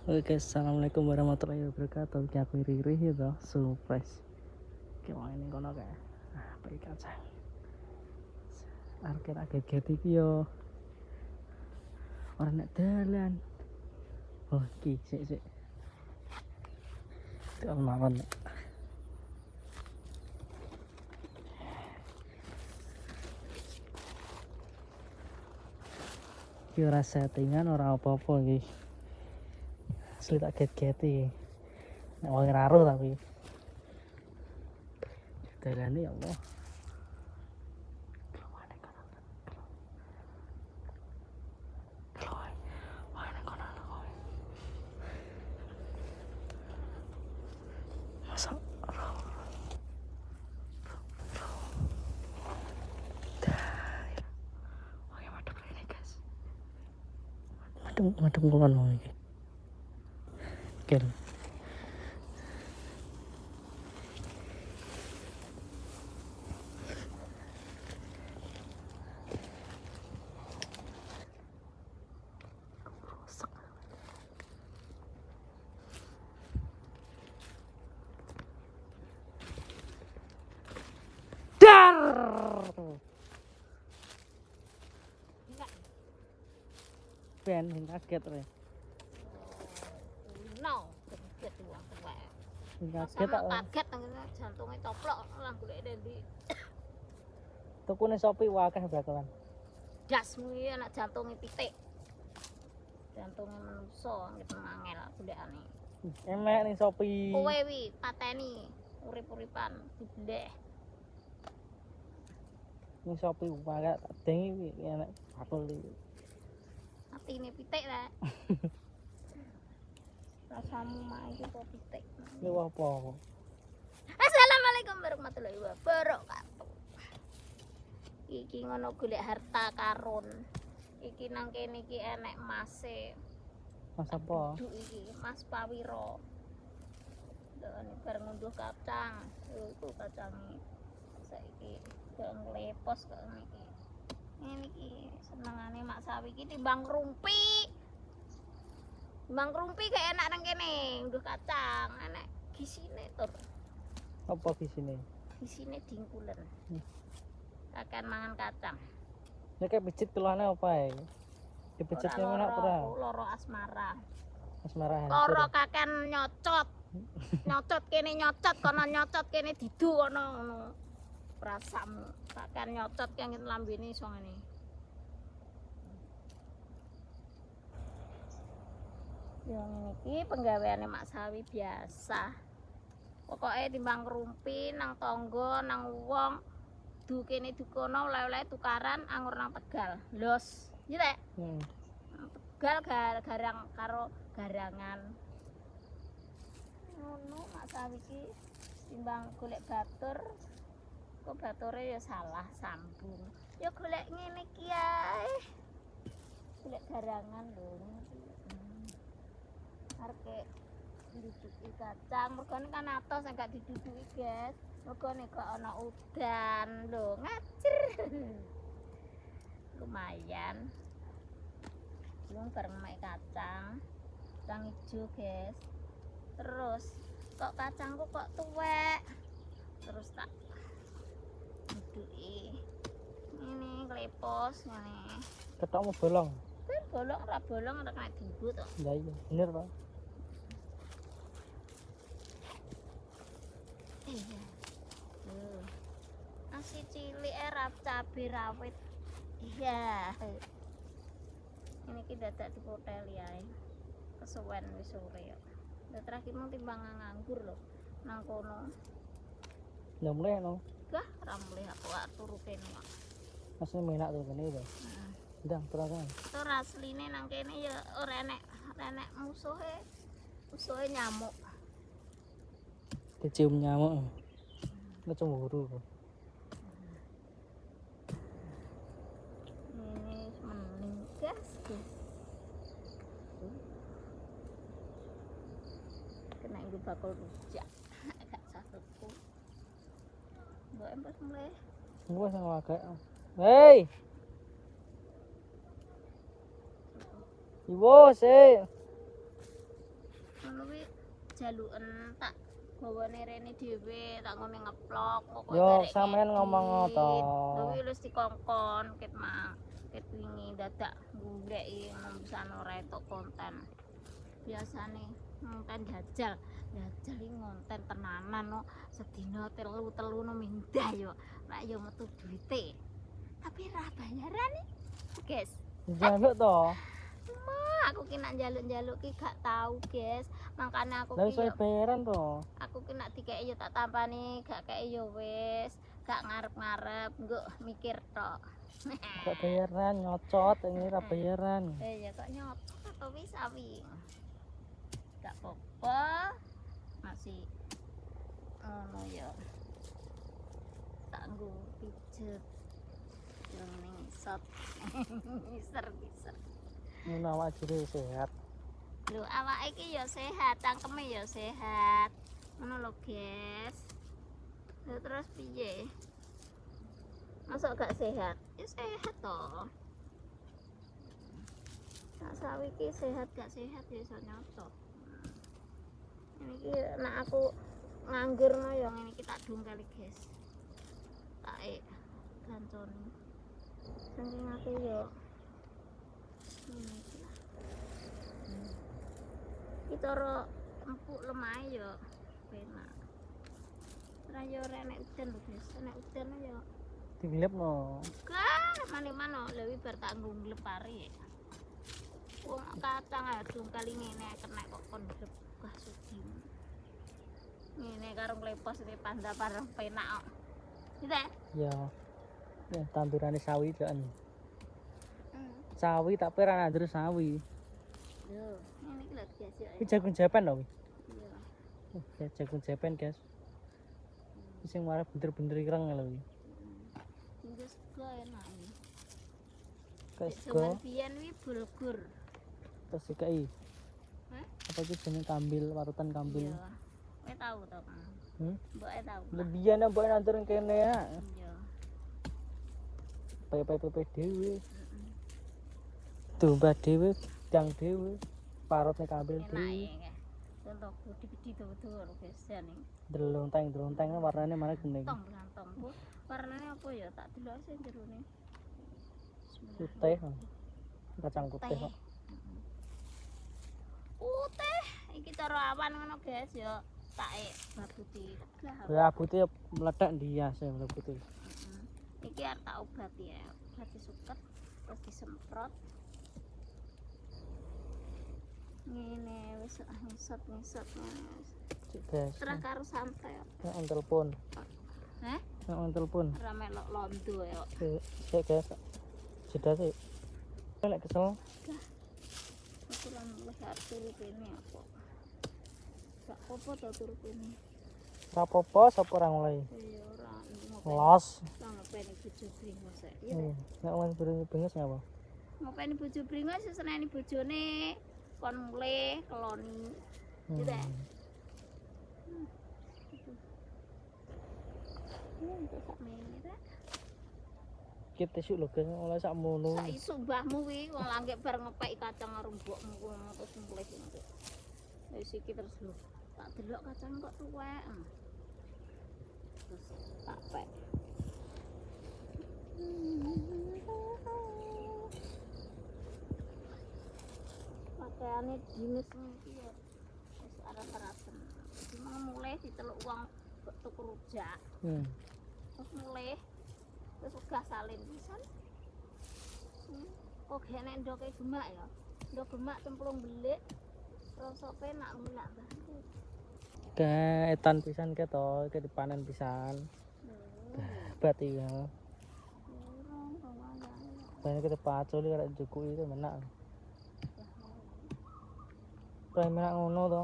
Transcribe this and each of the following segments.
Oke, assalamualaikum warahmatullahi wabarakatuh. Iki aku iri ya surprise. Oke, wong ini kono kae. Baik kaca. Arek kaget iki yo. Ora nek dalan. Oh, iki sik. Itu mawon. Iki ora settingan ora apa-apa iki. Asli tak get-get iki. Nek wong raruh tapi. Dalane ya Allah. Madem kulon mau iki. Kel. Ben kaget re. No, kaget wong tuwek. Kaget tak. Kaget jantunge coplok lah golek ndi. Tukune Shopee wakeh bakalan. Dasmu iki anak jantunge pitik. Jantunge menungso nggih mangel golekane. Emek ning Shopee. Kowe wi pateni urip-uripan dibleh. Ning Shopee wakeh tak deng iki enek bakul iki. Atine pitik rek. Rasamu mak iki kok pitik. Lha apa? Assalamualaikum warahmatullahi wabarakatuh. Iki ngono golek harta karun. Iki nang kene iki enek mase. Mas apa? Duduk iki Mas Pawiro. Dene bareng ngunduh kacang. Iku kacange. Saiki gak nglepos kok iki. Ngene iki senengane mak sawi iki timbang rumpi. Timbang rumpi gak enak nang kene, ngunduh kacang, enak gisine tur. Apa gisine? Gisine dingkulen. Kakan mangan kacang. Nek pijit keluhane apa ya? Dipijitne mana ora? Loro asmara. Asmara hancur. Loro kakan nyocot. Nyocot kene nyocot kono nyocot kene didu kono ngono. Rasamu kakan nyocot yang lambene iso ngene. Ya ngene iki penggaweane mak sawi biasa. Pokoke timbang ngrumpi nang tangga nang wong du kene dukono oleh-oleh tukaran anggur nang Tegal. Los, iya rek? Tegal garang karo garangan. Ngono mak sawi iki timbang golek batur kok bature ya salah sambung. Ya golek ngene iki ae. Golek garangan lho. Arek diduduki kacang, mergane kan atos enggak diduduki, guys. Mergane kok ana udan lho, ngajir. Lumayan. Belum bareng mek kacang. Kacang ijo, guys. Terus kok kacangku kok tuwek. Terus tak duduki. Ini klepos ngene. Ketokmu bolong. Bolong ora kena dibu to. Lah iya, bener to. Iya. Nasi cilik rap cabe rawit. Iya. Ini ki dadak dipoteli ae. Kesuwen wis sore ya. Lah terakhir mung timbang nganggur lho. Nang kono. Lah mulai no. Gah, ora mulih aku turu kene kok. Masih menak tuh kene itu. Ndang terus. Tur asline nang kene ya ora enek musuhe. Musuhe nyamuk. Dicium nyamuk. Nek cemburu. Ini mening guys. Kena nggo bakul rujak. Gak satuku. Mbok empes mulai. Gua sama agak. Hei. Ibu sih. ngono kuwi jaluken tak gawane rene dhewe tak ngene ngeplok pokoke Yo barek sampean ngomong to. lho kuwi wis dikongkon ket mang ket wingi dadak goleki nembusan ora entuk konten biasane ngonten jajal iki ngonten tenanan no sedina telu no mindah yo nek yo metu duite tapi ra bayaran nih guys Njaluk to. aku ki nak njaluk-njaluk ki gak tau guys makanya aku Lah ki iso yo bayaran to. aku ki nak dikeki yo tak tampani gak kei yo wis gak ngarep-ngarep nggo mikir tok Kok bayaran nyocot ini ra bayaran. ya kok nyopot apa wis awi gak apa-apa masih ngono ya tak nggo pijet yang ngisot ngiser Ngono awak dhewe sehat. lho awake iki ya sehat cangkeme ya sehat ngono lho guys lho terus piye masuk gak sehat ya sehat toh tak sawi ki sehat gak sehat ya iso nyoto ini ki nek aku nganggur no ya ngene iki tak dung kali guys tak ganconi saking aku yo ini iki lah iki cara empuk lemah yo penak ora yo nek udan lho guys nek udan yo Diglebno. kan mane-mane lha wi bar tak nggo nglepari wong kacang adung kali ngene kena kok kon gah sudi ngene karo nglepos iki panda pareng penak kok gitu Ya. Ya tandurane sawi kan. Sawi tak pera nandur sawi. yo ngene iki lho guys yo Iki jagung Japan lho. iya Jagung Japan, guys. Sing warna bener-bener ireng lho. ini sego enak ini Kayak zaman sego biyen wi bulgur terus dikai. hah Apa iki jeneng kambil, parutan kambil. iya kowe tau to Kang mbok tau Lebihan mbok nandur kene ya. iya Pepe dhewe. Domba dhewe, dang dhewe, parutne kambil enak dhewe. ya contoh gede-gede tuh guys jane Delonteng warnane mana kuning. tong bu warnane apa ya tak delok sing jerone Putih. Kacang putih kok. putih iki cara awan ngono guys ya tak babuti Rabute meledak ndias ya rabute. iki arep tak obati ya obati suket terus disemprot ngene wis ngisot Cik guys. terus karo santai Nek on telepon. heh Nek on telepon. ora melok londo ya Cek guys. Jeda sih. Nek kesel aku lan wis arep turu kene apa gak apa-apa to turu kene rapopo sapa ora mulai. ya ora Los. ngopeni bojo bringos Nek wis beringes ngapa? ngopeni bojo bringos seneni bojone kon mulai keloni gitu ya untuk sak menit Kita sih lho guys oleh sak mono. sak isu mbahmu wi wong langgek bar ngepeki kacang karo mbokmu ngono terus mulai ngono wis iki terus lho tak delok kacang kok tuwek terus tak pek pakaiane dinis iki ya wis arep-arep cuma mulai diteluk uang tuku rujak terus mulai terus uga salin pisan kok gene ndoke gemak ya ndok gemak cemplung belik rasa penak mulak banget Ke etan pisan ke to, ke dipanen pisan. Berarti ya. Banyak kita pacul ya juku itu menak. Kayak menak ngono to.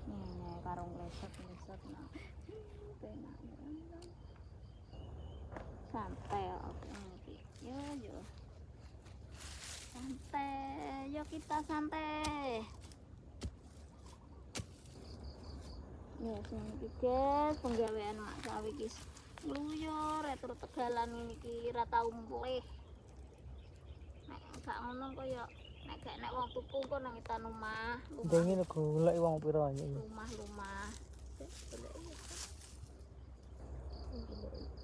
Ini karo lesot nah. Penak. Santai oke iki. Yo. Santai, yo kita santai. Ya sing iki guys, penggawean mak sawi iki ngluyur retro tegalan ini iki ra tau mulih. Nek gak ngono kaya nek wong tuku kok nang etan omah, Dengi nek golek wong pira ya. rumah. Golek iki.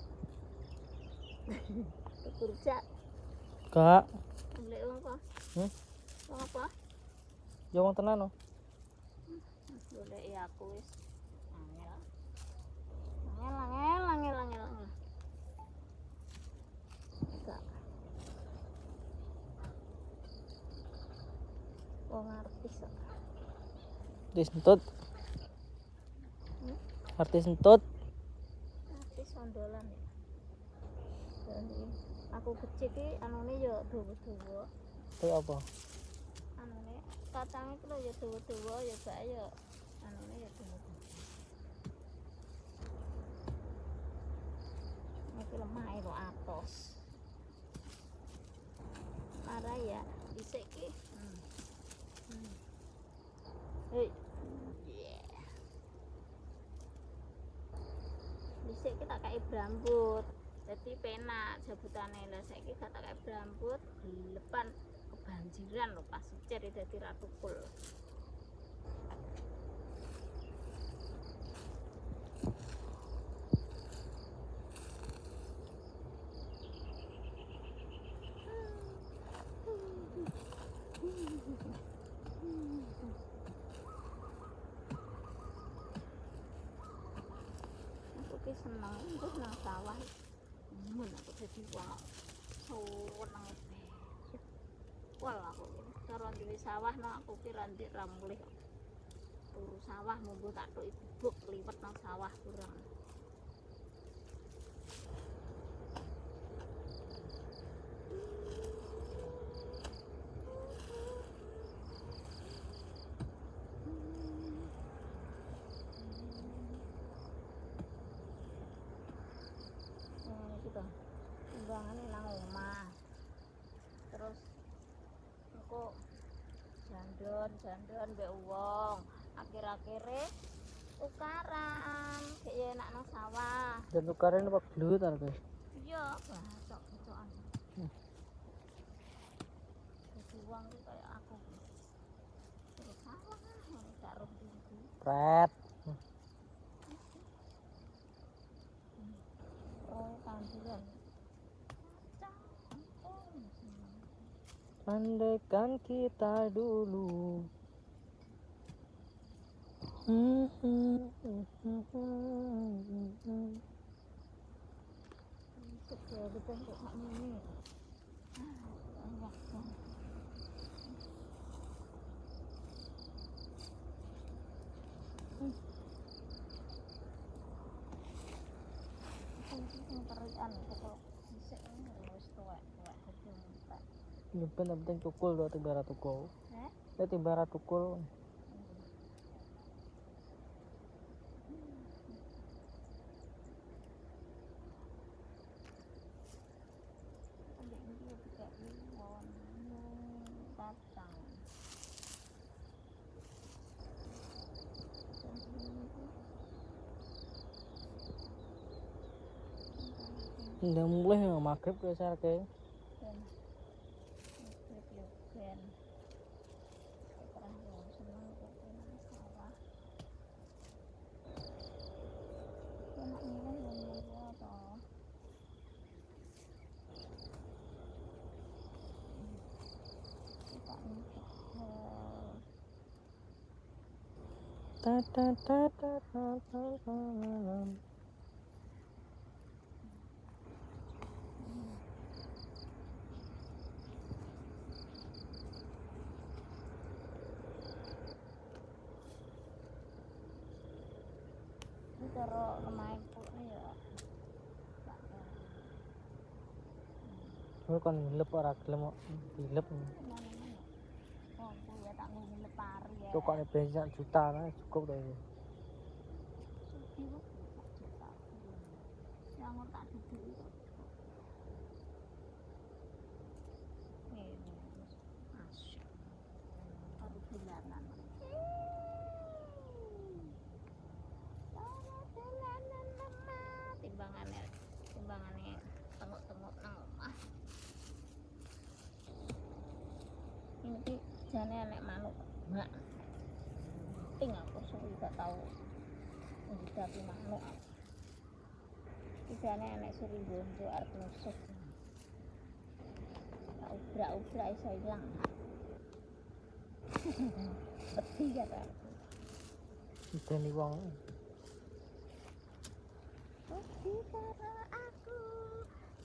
Kerja. Kak, Golek wong apa? Wong apa? ya wong tenan no. Golek ya aku wis angel. Angel. Enggak. Wong artis kok. Artis entut. Artis entut. Artis ondolan ya. Jadi aku kecil ki anune yo dawa-dawa. Kayak apa? Anune kacange ki lho yo dawa-dawa ya gak yo anune yo dawa-dawa. Iki lemah lho atos. Marah ya dhisik ki. Hei. Dhisik ki tak kei brambut. Jadi penak jabutane. Lah saiki gak tak kei brambut, gelepan kebanjiran lho pas sucer dadi ra tukul. Aku ki seneng terus nang sawah. Mun aku dadi wong seneng. Wal aku cara duwe sawah nang aku ki ra ndek ra mulih. Turu sawah mumbuh tak tok bubuk liwet nang sawah kurang. Gitu. Timbangane nang omah. Terus engko jandon mbek wong. Akhir-akhire tukaran, gek ya enak nang sawah. Dan tukaran apa gelut ta, guys? Iya, bacok-bacokan. Jadi wong ki kaya aku. Terus sawah gak roh ndi. Pret. Oh, tanduran. Andaikan kita dulu. Betul kok ngene. Terikan kok dhisik wis tuwek entek. Nyimpen yang penting tukul do timbara tukul. Heh? Timbara tukul. Ambek iki juga liwon kacang. Udah mulai ya maghrib ke sarke. Ben. Ben. Terang yo seneng kok nang sawah. Enak milih yo milih to. Ta ta ta ta ta ta ta. Ini cara lemah pokoknya ya. Lu kan ngilep ora gelem ngilep. Oh, aku ya tak ngilep pari ya. Cokokne bensin juta nah cukup to iki. Sugi kok juta. Yang tak duduk itu. Ini masya. Baru bulanan. Bulanan lemah. Timbangannya tengok-tengok nang omah. Ini Bijane enek manuk mak ting aku suwi gak tau ngidapi manuk bijane enek suri bonjo arep nusuk tak ubrak-ubrak iso ilang peti kata Ideni wong. peti karo aku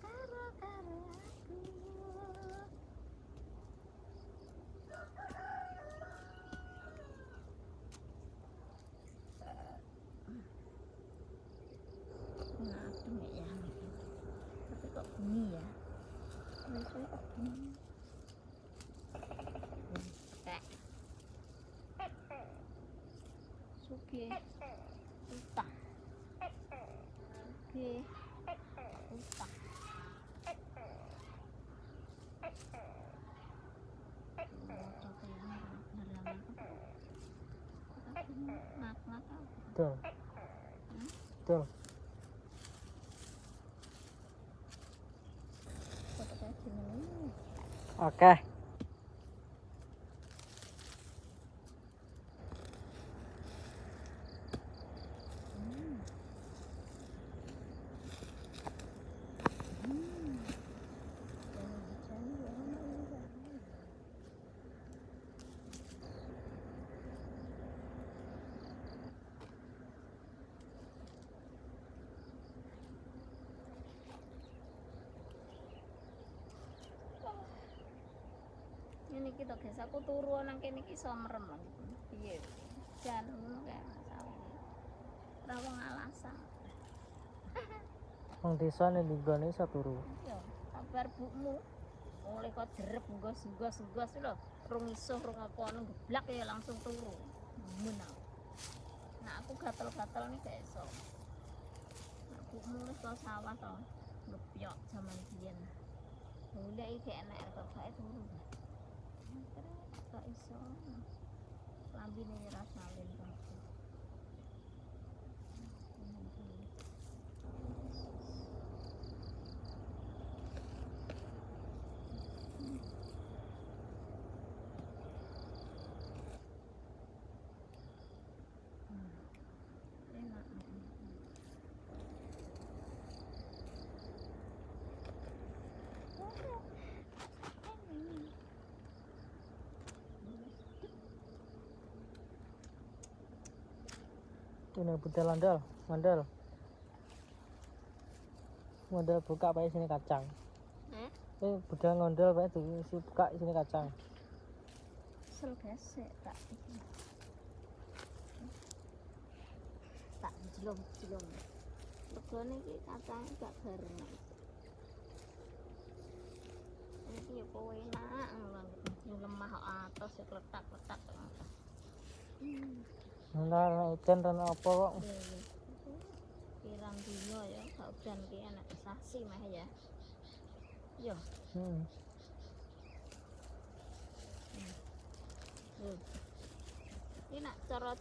karo aku nah adem ya tapi kok bunyi ya biasanya kok bunyi suge utah suge utah Betul. Betul. Oke. Ini kita guys, aku turu nang kene iki iso merem lho. Piye? Jan ngono kae masalah. Ora wong alasan. Wong desa ning nggone iso turu. Yo, kabar bukmu. Mulai kok derep gos lho. Rung iso rung apa nang geblak ya langsung turu. Menang. Nah, aku gatel-gatel nih gak iso. Nah, bukmu wis ke sawah to. Ngepyok zaman biyen. Mulai iki enak kok gak turu. Gak iso lambine ora salin kabeh. Enak. Ini budal mandal. Mandal buka pakai sini kacang. Budal ngondol pakai si buka sini kacang. Sel gesek tak jelom. Legone iki kacang gak bareng. Iki ya kowe enak ngono lemah kok atos ya kletak-kletak. Nah, udan dan apa kok? Pirang dino ya, gak udan ki enak sasi mah ya. Yo. Ini nak cara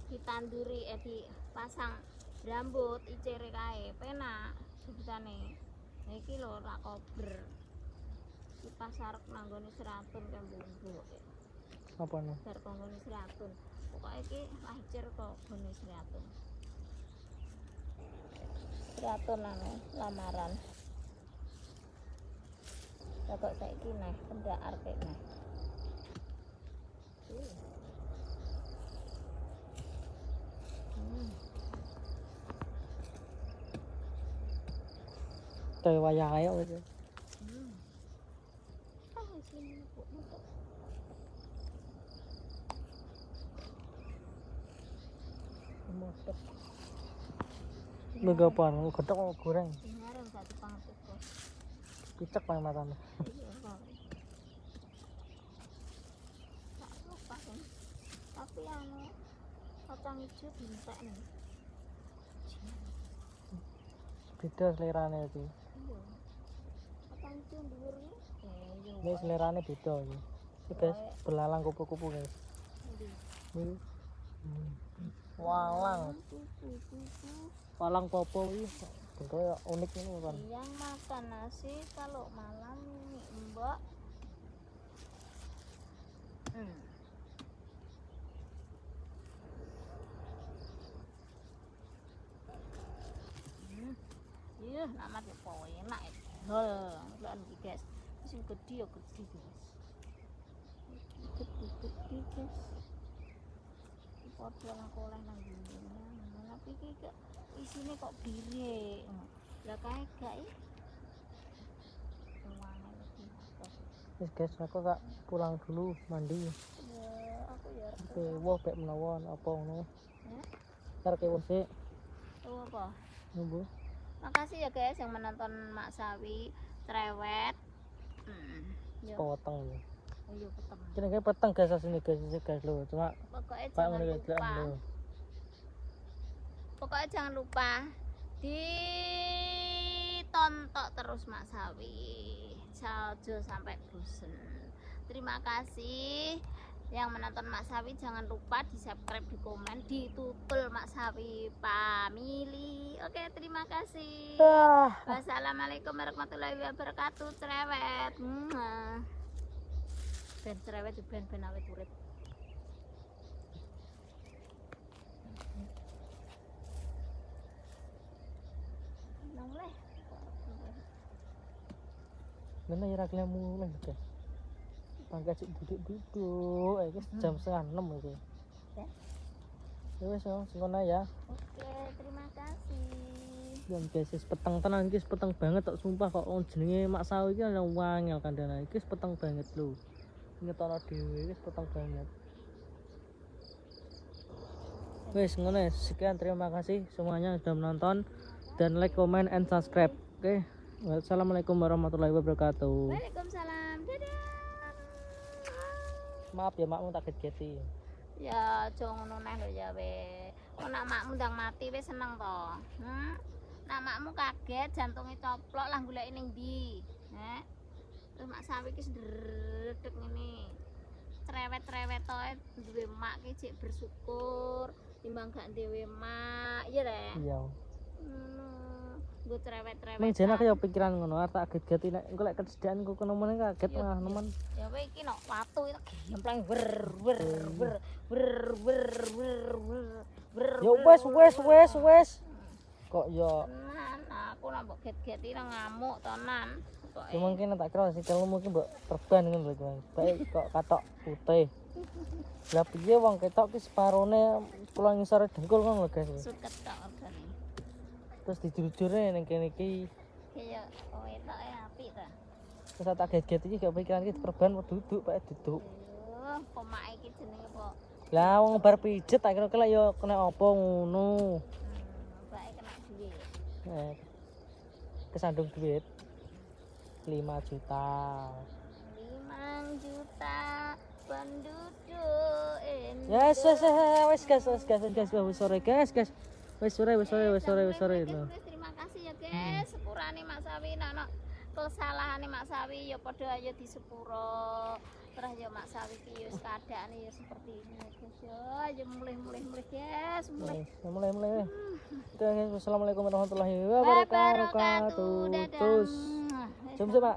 ditanduri dipasang rambut icere kae penak sebutane. Nah iki lho rak kober. Di pasar nanggone seratun kan mbok. Apa nih? Bar konggone seratun. Pokoke iki lahir kok gone seratun. Seratun lamaran. Lah kok saiki nah pendak arep nah. Kayak wayang ayo gitu. Lega apa? Getok mau goreng. Ngarang satu pangsit kok. Picek paling matanya. Tak lupa kan. Tapi kacang hijau dintek nih. Beda selerane iki. Iya. Kacang hijau dhuwur iki. Ini selerane beda iki. Iki guys, belalang kupu-kupu guys. Ini. Walang. Walang popo ini bentuknya unik ini kan. Yang makan nasi kalau malam ini Mbak nama yo enak hol lan iki guys sing gede yo gede guys gede guys foto nang koleh nang ngene tapi iki kok isine kok birik lah kae gak Wis guys, aku kak pulang dulu mandi. ya aku ya Oke, wah kayak menawan apa ngono. ya Ntar kayak sik. oh apa Nunggu. makasih ya guys yang menonton Mak Sawi cerewet yo Potong ya. oh yo peteng Kira kayak peteng guys asine guys lho. Cuma pokoknya Pak jangan ngono lupa lho. pokoknya jangan lupa ditonton terus Mak Sawi salju sampai bosen. Terima kasih yang menonton Mak Sawi, jangan lupa di subscribe, di komen, ditutul Mak Sawi family. Oke, terima kasih. Wassalamualaikum warahmatullahi wabarakatuh. Cerewet ben cerewet ben awet urip. Noleh. Mana ya rakyatnya mulai guys. Pangkat cik duduk-duduk, guys jam 5:30 iki. Ya wis ngono ya. Oke, terima kasih. Dan guys, wis peteng tenan iki, peteng banget tok sumpah kok jenenge Mak Sawi iki ana wangel kandhane. Iki peteng banget lho. Ngetono dhewe wis peteng banget. Wis ngono ya. Sekian terima kasih semuanya sudah menonton dan like, comment, and subscribe. Oke. Wassalamualaikum warahmatullahi wabarakatuh. Waalaikumsalam. Dadah. Maaf ya makmu tak get-geti. Ya aja ngono neh lho ya we. Kok nak makmu ndang mati wis seneng to. Nak makmu kaget jantunge coplok lah goleki ning ndi. Terus Mak Sawi ki ndredeg ngene. Cerewet-cerewet to duwe mak ki jek bersyukur timbang gak dhewe mak. Iya le. Iya. Gue cerewet-cerewet. Ning jane aku ya pikiran ngono, arep tak get-geti nek engko lek kesediaan ku kono meneh kaget lah nemen. Ya kowe iki nok watu itu gempleng wer. Ya wes. Kok ya Tenan, aku nak mbok get-geti nang ngamuk tenan. ya mungkin tak kira sih kalau mungkin mbok perban ngono lho Bang. Baik kok katok putih. Lah piye wong ketok ki separone pulang ngisor dengkul ngono lho guys. Suket tok regane. Terus dijujure ning kene iki. Ya wetoke apik ta. Terus tak get-get iki gak pikiran iki perban duduk pae duduk. Yo, pomake iki jenenge apa? Lah wong bar pijet tak kira kelek ya kena apa ngono. Bae kena duit. Kesandung duit 5 juta. 5 juta penduduk Yes, wes guys, wis sore guys. Wis sore. Terima kasih ya guys, sepurane Mak Sawi nak kesalahane Mak Sawi ya padha ayo disepuro. Terus ya Mak Sawi ki ya keadaane ya seperti ini guys ya. Ayo mulai guys, mulai. Oke guys, wassalamualaikum warahmatullahi wabarakatuh. Terus. Jom Pak.